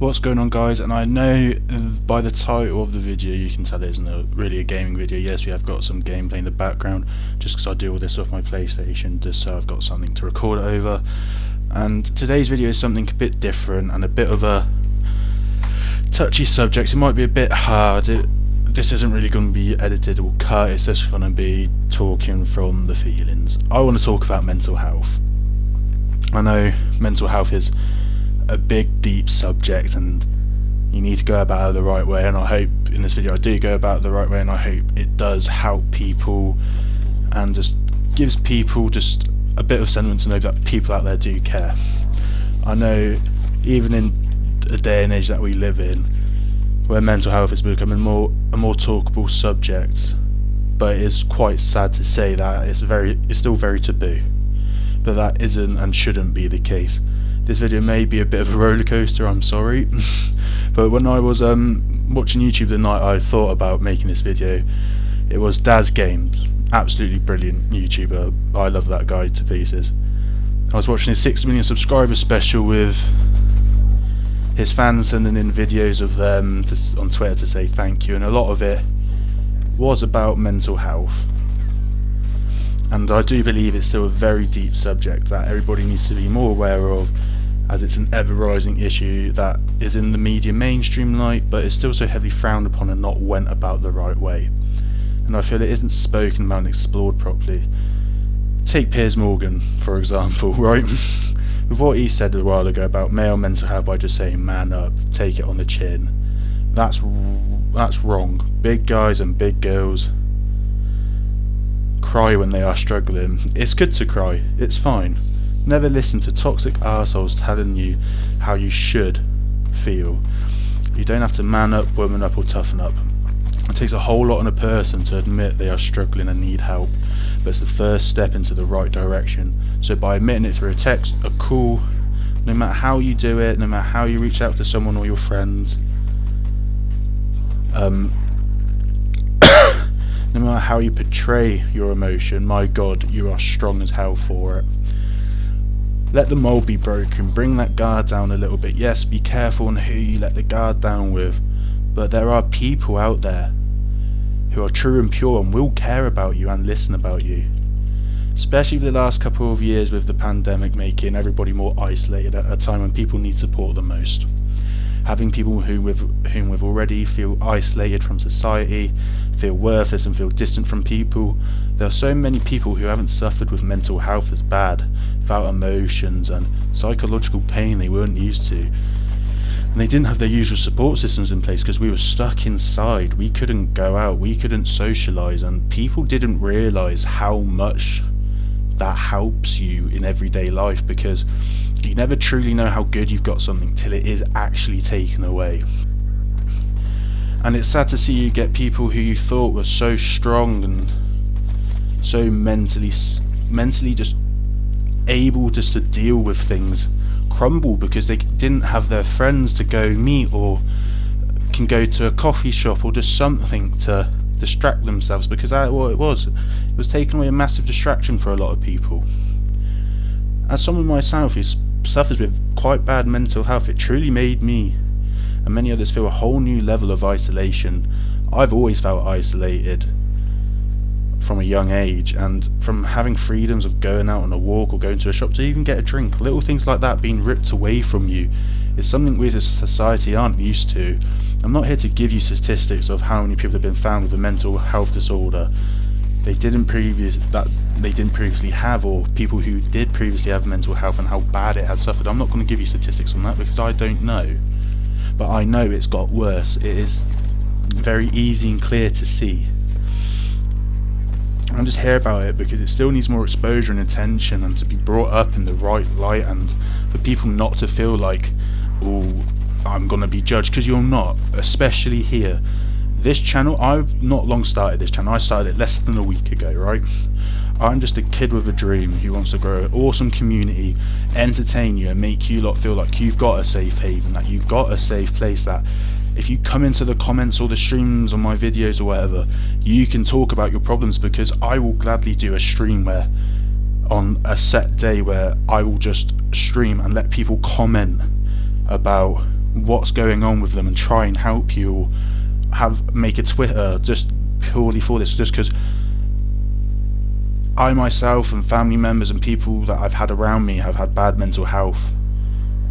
What's going on, guys? And I know by the title of the video you can tell it isn't really a gaming video. Yes, we have got some gameplay in the background just because I do all this off my PlayStation, just so I've got something to record it over. And today's video is something a bit different and a bit of a touchy subject. It might be a bit hard. This isn't really going to be edited or cut, it's just going to be talking from the feelings. I want to talk about mental health. I know mental health is a big deep subject and you need to go about it the right way, and I hope in this video I do go about it the right way, and I hope it does help people and just gives people just a bit of sentiment to know that people out there do care. I know even in the day and age that we live in, where mental health is becoming a more talkable subject, but it is quite sad to say that it's still very taboo. But that isn't and shouldn't be the case. This video may be a bit of a roller coaster, I'm sorry. But when I was watching YouTube the night I thought about making this video, it was Dad's Games, absolutely brilliant YouTuber. I love that guy to pieces. I was watching his 6 million subscribers special with his fans sending in videos of them on Twitter to say thank you, and a lot of it was about mental health. And I do believe it's still a very deep subject that everybody needs to be more aware of, as it's an ever-rising issue that is in the media mainstream light, but is still so heavily frowned upon and not went about the right way. And I feel it isn't spoken about and explored properly. Take Piers Morgan, for example, right? With what he said a while ago about male mental health by just saying man up, take it on the chin. That's wrong. Big guys and big girls cry when they are struggling. It's good to cry, it's fine. Never listen to toxic arseholes telling you how you should feel. You don't have to man up, woman up or toughen up. It takes a whole lot on a person to admit they are struggling and need help, but it's the first step into the right direction. So by admitting it through a text, a call, no matter how you do it, no matter how you reach out to someone or your friends, no matter how you portray your emotion, my God, you are strong as hell for it. Let the mold be broken, bring that guard down a little bit. Yes, be careful on who you let the guard down with, but there are people out there who are true and pure and will care about you and listen about you. Especially the last couple of years with the pandemic making everybody more isolated at a time when people need support the most. Having people whom we've already feel isolated from society, feel worthless and feel distant from people. There are so many people who haven't suffered with mental health as bad, without emotions and psychological pain they weren't used to. And they didn't have their usual support systems in place because we were stuck inside. We couldn't go out, we couldn't socialise, and people didn't realise how much that helps you in everyday life, because you never truly know how good you've got something till it is actually taken away. And it's sad to see you get people who you thought were so strong and so mentally just able just to deal with things crumble because they didn't have their friends to go meet, or can go to a coffee shop or just something to distract themselves, because that's what it was. It was taking away a massive distraction for a lot of people. As someone myself who suffers with quite bad mental health, it truly made me and many others feel a whole new level of isolation. I've always felt isolated from a young age, and from having freedoms of going out on a walk or going to a shop to even get a drink, little things like that being ripped away from you is something we as a society aren't used to. I'm not here to give you statistics of how many people have been found with a mental health disorder they didn't previously have, or people who did previously have mental health and how bad it had suffered. I'm not going to give you statistics on that because I don't know, but I know it's got worse. It is very easy and clear to see. I'm just here about it because it still needs more exposure and attention, and to be brought up in the right light, and for people not to feel like, oh, I'm gonna be judged, because you're not. Especially here, this channel, I've not long started this channel. I started it less than a week ago, right? I'm just a kid with a dream who wants to grow an awesome community, entertain you and make you lot feel like you've got a safe haven, that you've got a safe place, that if you come into the comments or the streams on my videos or whatever, you can talk about your problems, because I will gladly do a stream where on a set day where I will just stream and let people comment about what's going on with them and try and help you, or make a Twitter just purely for this, just because I myself and family members and people that I've had around me have had bad mental health,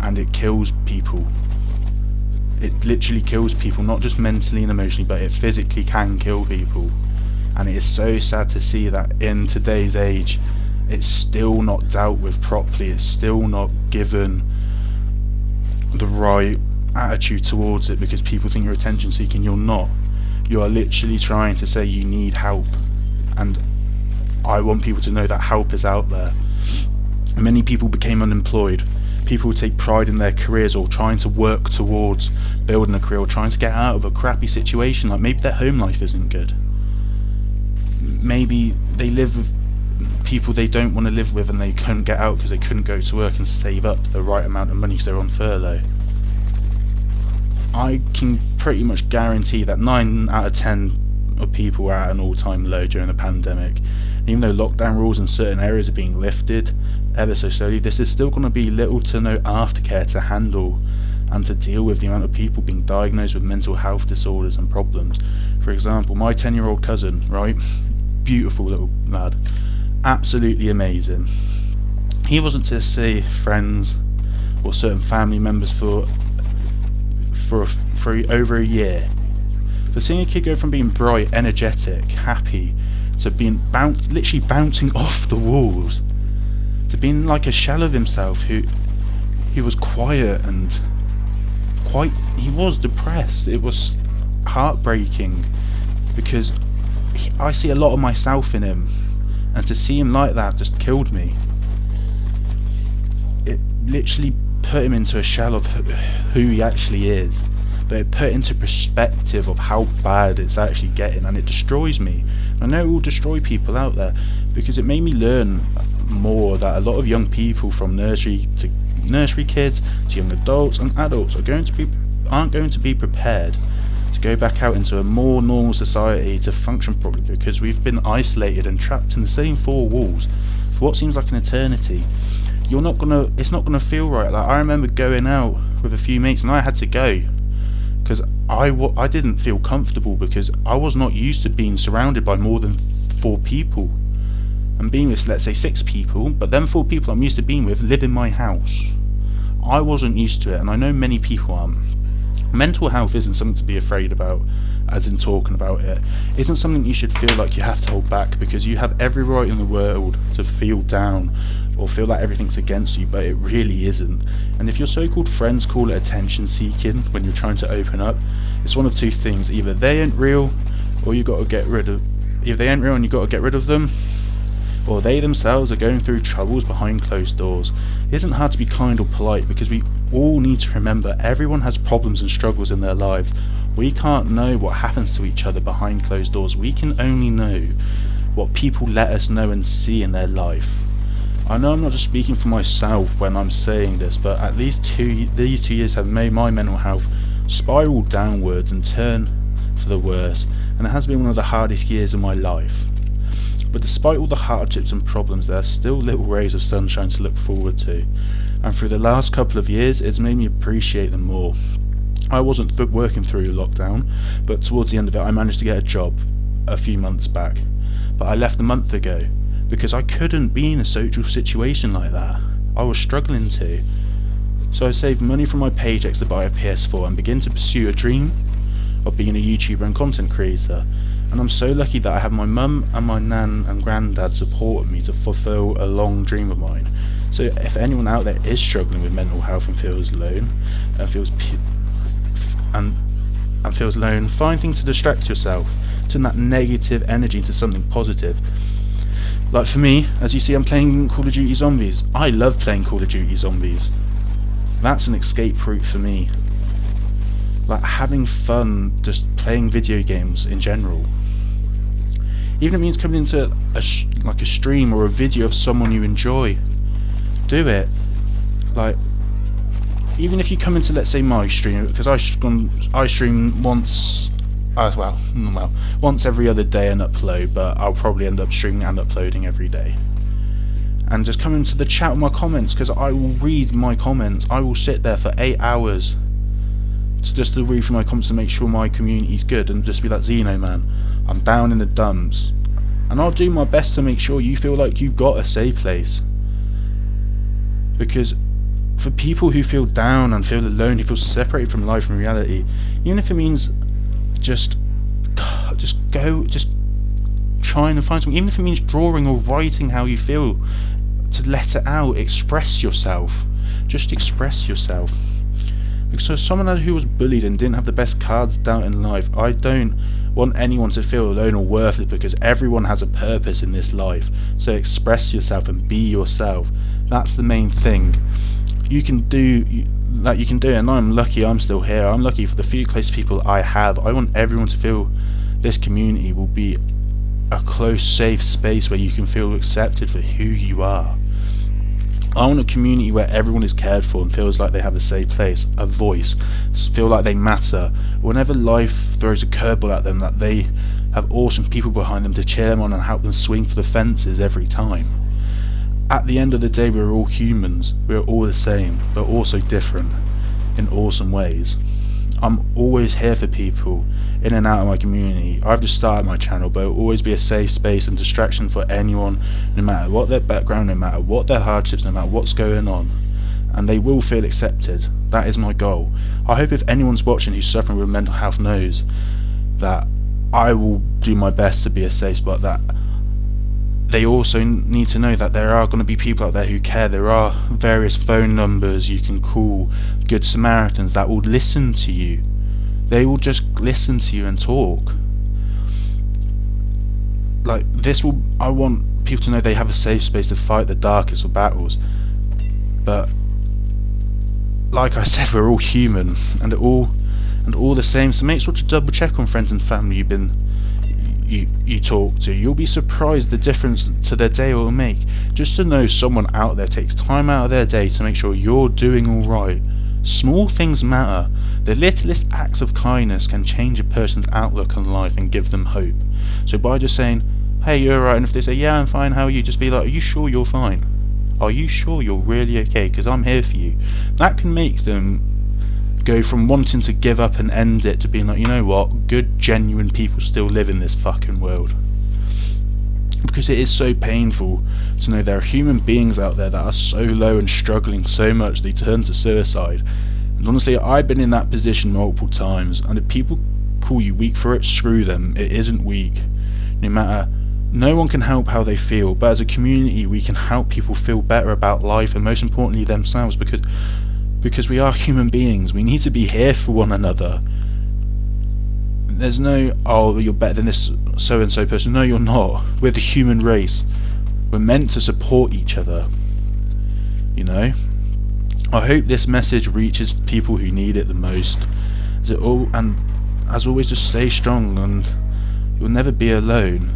and it kills people. It literally kills people, not just mentally and emotionally, but it physically can kill people. And it is so sad to see that in today's age it's still not dealt with properly. It's still not given the right attitude towards it, because people think you're attention seeking. You're not. You are literally trying to say you need help, and I want people to know that help is out there. Many people became unemployed. People take pride in their careers, or trying to work towards building a career, or trying to get out of a crappy situation. Like maybe their home life isn't good. Maybe they live with people they don't want to live with, and they couldn't get out because they couldn't go to work and save up the right amount of money because they're on furlough. I can pretty much guarantee that 9 out of 10 of people are at an all-time low during the pandemic. And even though lockdown rules in certain areas are being lifted ever so slowly, this is still going to be little to no aftercare to handle and to deal with the amount of people being diagnosed with mental health disorders and problems. For example, my 10-year-old cousin, right? Beautiful little lad, absolutely amazing. He wasn't to see friends or certain family members for over a year. For seeing a kid go from being bright, energetic, happy, to being literally bouncing off the walls, to being like a shell of himself, who he was quiet and he was depressed. It was heartbreaking, because I see a lot of myself in him, and to see him like that just killed me. It literally put him into a shell of who he actually is, but it put into perspective of how bad it's actually getting, and it destroys me. I know it will destroy people out there, because it made me learn more that a lot of young people, from nursery kids to young adults and adults, aren't going to be prepared to go back out into a more normal society to function properly, because we've been isolated and trapped in the same four walls for what seems like an eternity. It's not gonna feel right. Like, I remember going out with a few mates, and I had to go because I didn't feel comfortable, because I was not used to being surrounded by more than 4 people, and being with, let's say, 6 people, but then 4 people I'm used to being with live in my house. I wasn't used to it, and I know many people aren't. Mental health isn't something to be afraid about, as in talking about it. It isn't something you should feel like you have to hold back, because you have every right in the world to feel down or feel like everything's against you, but it really isn't. And if your so-called friends call it attention seeking when you're trying to open up, it's one of 2 things: either they ain't real, or you got to get rid of. If they ain't real and you got to get rid of them, or they themselves are going through troubles behind closed doors. It isn't hard to be kind or polite, because we all need to remember everyone has problems and struggles in their lives. We can't know what happens to each other behind closed doors. We can only know what people let us know and see in their life. I know I'm not just speaking for myself when I'm saying this, but at least these 2 years have made my mental health spiral downwards and turn for the worse, and it has been one of the hardest years of my life. But despite all the hardships and problems, there are still little rays of sunshine to look forward to, and through the last couple of years it's made me appreciate them more. I wasn't working through lockdown, but towards the end of it I managed to get a job a few months back, but I left a month ago because I couldn't be in a social situation like that. I was struggling to. So I saved money from my paychecks to buy a PS4 and begin to pursue a dream of being a YouTuber and content creator. And I'm so lucky that I have my mum and my nan and granddad supporting me to fulfill a long dream of mine. So if anyone out there is struggling with mental health and feels alone, and feels alone, find things to distract yourself. Turn that negative energy into something positive. Like for me, as you see, I'm playing Call of Duty Zombies. I love playing Call of Duty Zombies. That's an escape route for me. Like having fun just playing video games in general. Even if it means coming into like a stream or a video of someone you enjoy, do it. Like, even if you come into, let's say, my stream, because I stream once every other day and upload, but I'll probably end up streaming and uploading every day. and just come into the chat with my comments, because I will read my comments. I will sit there for 8 hours just to read through my comments and make sure my community's good, and just be like, Xeno man, I'm down in the dumps, and I'll do my best to make sure you feel like you've got a safe place. Because for people who feel down and feel alone, who feel separated from life and reality, even if it means just trying to find something, even if it means drawing or writing how you feel, to let it out, express yourself. Just express yourself. So someone who was bullied and didn't have the best cards down in life, I don't want anyone to feel alone or worthless, because everyone has a purpose in this life. So express yourself and be yourself. That's the main thing. You can do it, and I'm lucky I'm still here. I'm lucky for the few close people I have. I want everyone to feel this community will be a close, safe space where you can feel accepted for who you are. I want a community where everyone is cared for and feels like they have a safe place, a voice, feel like they matter. Whenever life throws a curveball at them, that they have awesome people behind them to cheer them on and help them swing for the fences every time. At the end of the day, we're all humans. We're all the same, but also different in awesome ways. I'm always here for people in and out of my community. I've just started my channel, but it'll always be a safe space and distraction for anyone, no matter what their background, no matter what their hardships, no matter what's going on. And they will feel accepted. That is my goal. I hope if anyone's watching who's suffering with mental health knows that I will do my best to be a safe spot, that they also need to know that there are going to be people out there who care. There are various phone numbers you can call, Good Samaritans that will listen to you. They will just listen to you and talk. Like this will, I want people to know they have a safe space to fight the darkest of battles. But like I said, we're all human and all the same. So make sure to double check on friends and family you talk to. You'll be surprised the difference to their day it will make. Just to know someone out there takes time out of their day to make sure you're doing alright. Small things matter. The littlest acts of kindness can change a person's outlook on life and give them hope. So by just saying, hey, you're alright, and if they say, yeah, I'm fine, how are you? Just be like, are you sure you're fine? Are you sure you're really okay? Because I'm here for you. That can make them go from wanting to give up and end it to being like, you know what, good, genuine people still live in this fucking world. Because it is so painful to know there are human beings out there that are so low and struggling so much they turn to suicide. And honestly, I've been in that position multiple times, and if people call you weak for it, screw them. It isn't weak. No one can help how they feel, but as a community we can help people feel better about life, and most importantly themselves, because we are human beings. We need to be here for one another. There's no, oh, you're better than this so and so person. No, you're not. We're the human race. We're meant to support each other. You know? I hope this message reaches people who need it the most. And as always, just stay strong, and you'll never be alone.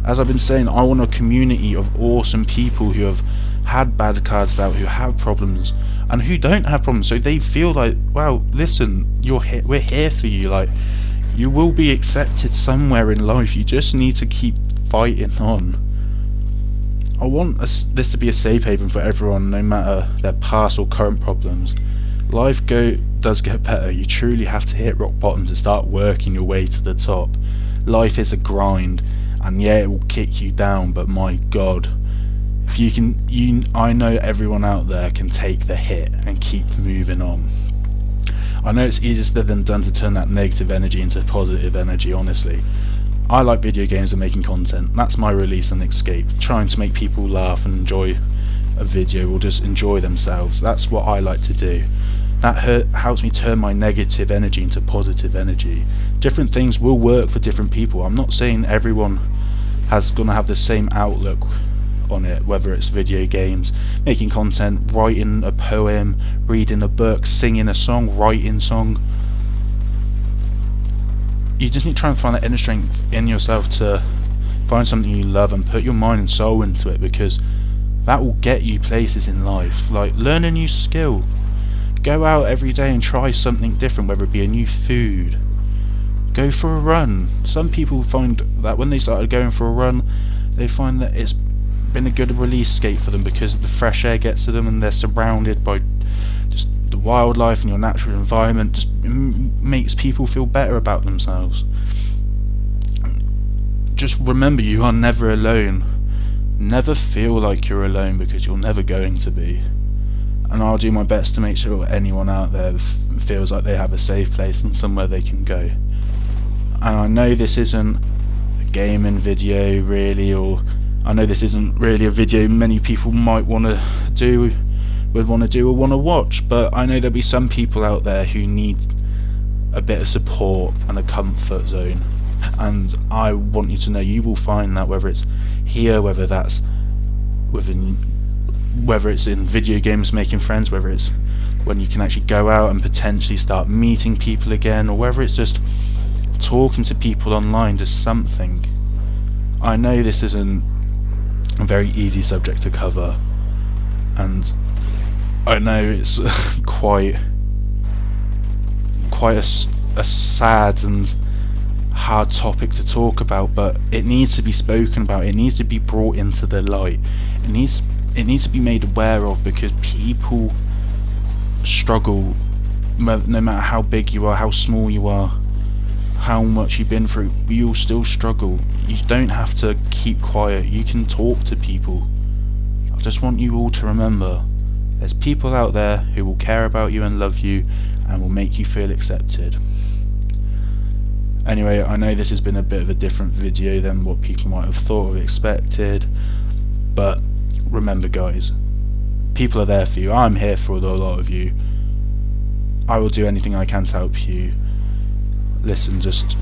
As I've been saying, I want a community of awesome people who have had bad cards out, who have problems, and who don't have problems, so they feel like, wow, listen, we're here for you. Like, you will be accepted somewhere in life. You just need to keep fighting on. I want this to be a safe haven for everyone, no matter their past or current problems. Life does get better. You truly have to hit rock bottom to start working your way to the top. Life is a grind, and yeah, it will kick you down, but my god, if you can, I know everyone out there can take the hit and keep moving on. I know it's easier said than done to turn that negative energy into positive energy, honestly. I like video games and making content. That's my release and escape. Trying to make people laugh and enjoy a video, or just enjoy themselves. That's what I like to do. That helps me turn my negative energy into positive energy. Different things will work for different people. I'm not saying everyone has gonna have the same outlook on it, whether it's video games, making content, writing a poem, reading a book, singing a song, writing song. You just need to try and find that inner strength in yourself to find something you love and put your mind and soul into it, because that will get you places in life. Like, learn a new skill, go out every day and try something different, whether it be a new food, go for a run. Some people find that when they started going for a run, they find that it's been a good release escape for them, because the fresh air gets to them and they're surrounded by just the wildlife, and your natural environment just makes people feel better about themselves. Just remember, you are never alone. Never feel like you're alone, because you're never going to be. And I'll do my best to make sure anyone out there feels like they have a safe place and somewhere they can go. And I know this isn't a gaming video really, or I know this isn't really a video many people might want to do, would want to do or want to watch, but I know there'll be some people out there who need a bit of support and a comfort zone. And I want you to know you will find that, whether it's here, whether that's whether it's in video games making friends, whether it's when you can actually go out and potentially start meeting people again, or whether it's just talking to people online, just something. I know this isn't a very easy subject to cover, and I know it's quite a sad and hard topic to talk about, but it needs to be spoken about. It needs to be brought into the light. It needs to be made aware of, because people struggle, no matter how big you are, how small you are, how much you've been through, you'll still struggle. You don't have to keep quiet, you can talk to people. I just want you all to remember, there's people out there who will care about you and love you and will make you feel accepted. Anyway, I know this has been a bit of a different video than what people might have thought or expected, but remember guys, people are there for you. I'm here for a lot of you. I will do anything I can to help you. Listen, just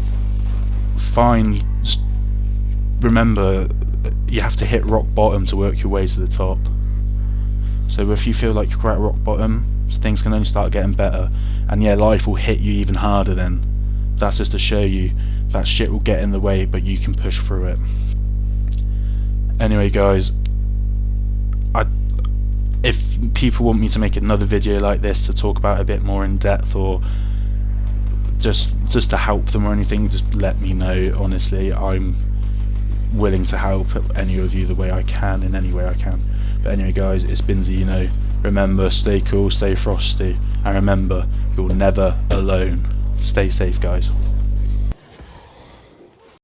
remember, you have to hit rock bottom to work your way to the top. So if you feel like you're at rock bottom, things can only start getting better, and yeah, life will hit you even harder then. That's just to show you that shit will get in the way, but you can push through it. Anyway guys, if people want me to make another video like this to talk about it a bit more in depth, or just to help them or anything, just let me know. Honestly, I'm willing to help any of you the way I can, in any way I can. But anyway guys, it's been Zeno. Remember, stay cool, stay frosty, and remember, you're never alone. Stay safe guys.